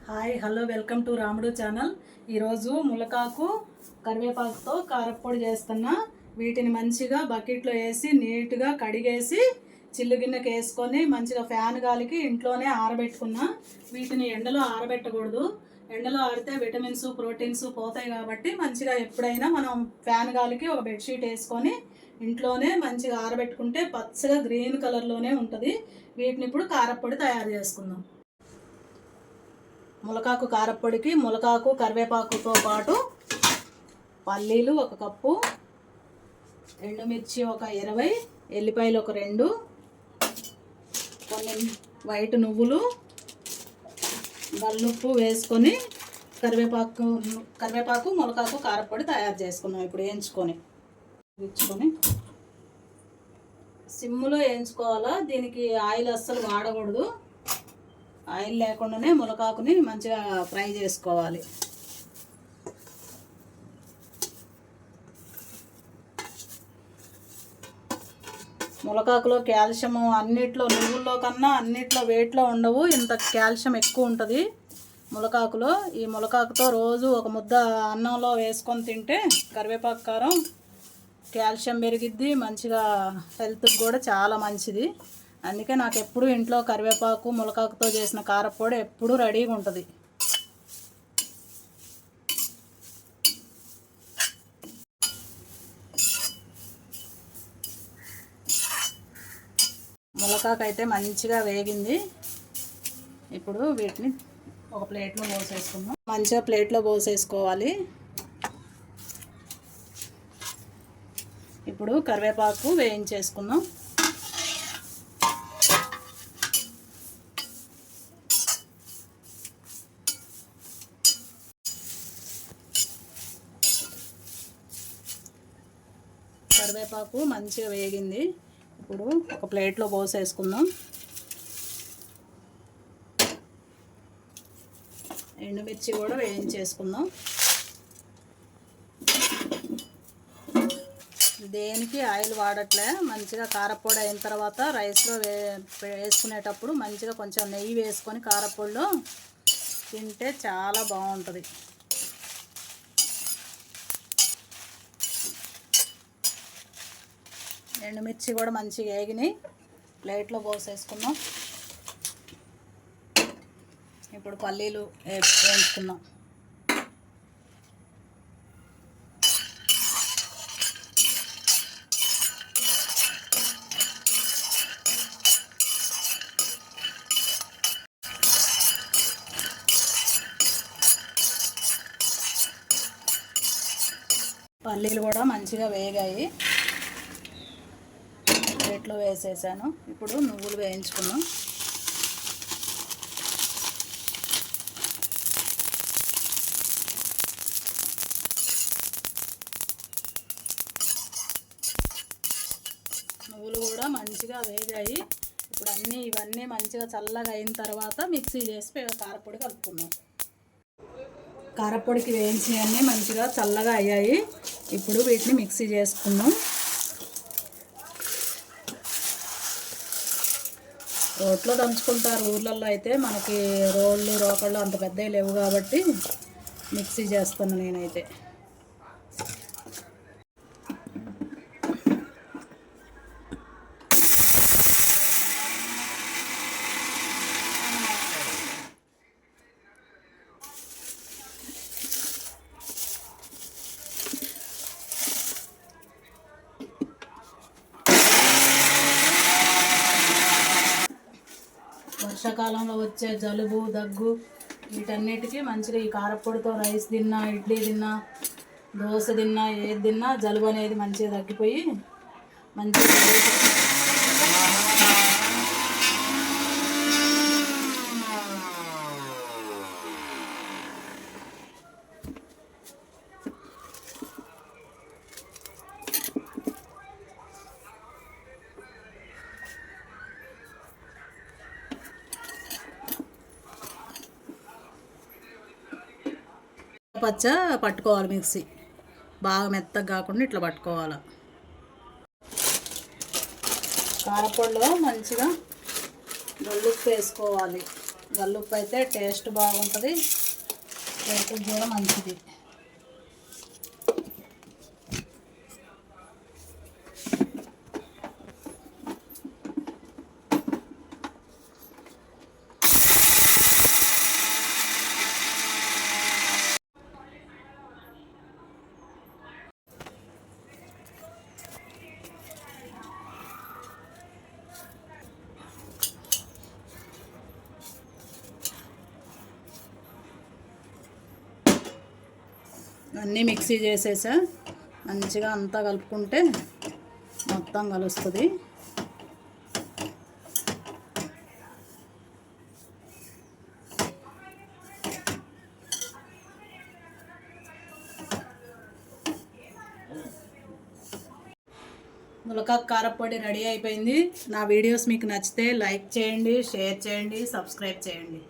Hi hello welcome to రాముడు channel. ఈరోజు ములకాకు కరివేపాకుతో కారప్పొడి చేస్తున్నా. వీటిని మంచిగా బకెట్లో వేసి నీట్గా కడిగేసి చిల్లు గిన్నెకి వేసుకొని మంచిగా ఫ్యాన్ గాలికి ఇంట్లోనే ఆరబెట్టుకున్నా. వీటిని ఎండలో ఆరబెట్టకూడదు. ఎండలో ఆరితే విటమిన్స్ ప్రోటీన్స్ పోతాయి కాబట్టి మంచిగా ఎప్పుడైనా మనం ఫ్యాన్ గాలికి ఒక బెడ్షీట్ వేసుకొని ఇంట్లోనే మంచిగా ఆరబెట్టుకుంటే పచ్చగా గ్రీన్ కలర్లోనే ఉంటుంది. వీటిని ఇప్పుడు కారప్పొడి తయారు చేసుకుందాం. ములకాకు కారప్పొడికి ములకాకు కరివేపాకుతో పాటు పల్లీలు 1 కప్పు, ఎండుమిర్చి ఒక 20, ఎల్లిపాయలు ఒక 2, కొన్ని వైట్ నువ్వులు, గల్లుప్పు వేసుకొని కరివేపాకు ములకాకు కారప్పొడి తయారు చేసుకున్నాం. ఇప్పుడు వేయించుకొని సిమ్లో వేయించుకోవాలా. దీనికి ఆయిల్ అస్సలు వాడకూడదు. ఆయిల్ లేకుండానే ములకాకుని మంచిగా ఫ్రై చేసుకోవాలి. ములకాకులో కాల్షియం అన్నిట్లో నువ్వుల్లో కన్నా అన్నిట్లో వేట్లో ఉండవు. ఇంత కాల్షియం ఎక్కువ ఉంటుంది ములకాకులో. ఈ ములకాకుతో రోజు ఒక ముద్ద అన్నంలో వేసుకొని తింటే కరివేపాకు కారం కాల్షియం పెరిగిద్ది, మంచిగా హెల్త్కి కూడా చాలా మంచిది. అందుకే నాకు ఎప్పుడు ఇంట్లో కరివేపాకు ములకాకుతో చేసిన కారప్పొడి ఎప్పుడు రెడీగా ఉంటుంది. ములకాకు అయితే మంచిగా వేగింది. ఇప్పుడు వీటిని ఒక ప్లేట్లో పోసేసుకుందాం. మంచిగా ప్లేట్లో పోసేసుకోవాలి. ఇప్పుడు కరివేపాకు వేయించేసుకుందాం. కరివేపాకు మంచిగా వేగింది. ఇప్పుడు ఒక ప్లేట్లో పోసేసుకుందాం. ఎండుమిర్చి కూడా వేయించేసుకుందాం. దేనికి ఆయిల్ వాడట్లే. మంచిగా కారప్పొడి అయిన తర్వాత రైస్లో వేసుకునేటప్పుడు మంచిగా కొంచెం నెయ్యి వేసుకొని కారప్పొడిలో తింటే చాలా బాగుంటుంది. ఎండుమిర్చి కూడా మంచిగా వేగినాయి. ప్లేట్లో పోసేసుకున్నాం. ఇప్పుడు పల్లీలు వేయించుకున్నాం. పల్లీలు కూడా మంచిగా వేగాయి. ప్లేట్లో వేసేసాను. ఇప్పుడు నువ్వులు వేయించుకున్నాం. నువ్వులు కూడా మంచిగా వేగాయి. ఇప్పుడు ఇవన్నీ మంచిగా చల్లగా అయిన తర్వాత మిక్సీ చేసి కారప్పొడి కలుపుకుందాం. కారప్పొడికి వేయించినవన్నీ మంచిగా చల్లగా అయ్యాయి. ఇప్పుడు వీటిని మిక్సీ చేసుకుందాం. రోట్లో దంచుకుంటారు ఊర్లలో. అయితే మనకి రోళ్ళు రోకళ్ళు అంత పెద్దవి లేవు కాబట్టి మిక్సీ చేస్తాను నేనైతే. వర్షాకాలంలో వచ్చే జలుబు దగ్గు వీటన్నిటికీ మంచిగా ఈ కారప్పొడితో రైస్ తిన్నా, ఇడ్లీ తిన్నా, దోశ తిన్నా, ఏది తిన్నా జలుబు అనేది మంచిగా తగ్గిపోయి మంచిగా పచ్చ పట్టుకోవాలి. మిక్సీ బాగా మెత్తగా కాకుండా ఇట్లా పట్టుకోవాలి. కారపొడిలో మంచిగా గల్లుప్పు వేసుకోవాలి. గల్లుప్పు అయితే టేస్ట్ బాగుంటుంది, హెల్త్కి కూడా మంచిది. అన్నీ మిక్సీ చేసేసా, మంచిగా అంతా కలుపుకుంటే మొత్తం కలుస్తుంది. ములక్కాకు కారపొడి రెడీ అయిపోయింది. నా వీడియోస్ మీకు నచ్చితే లైక్ చేయండి, షేర్ చేయండి, సబ్స్క్రైబ్ చేయండి.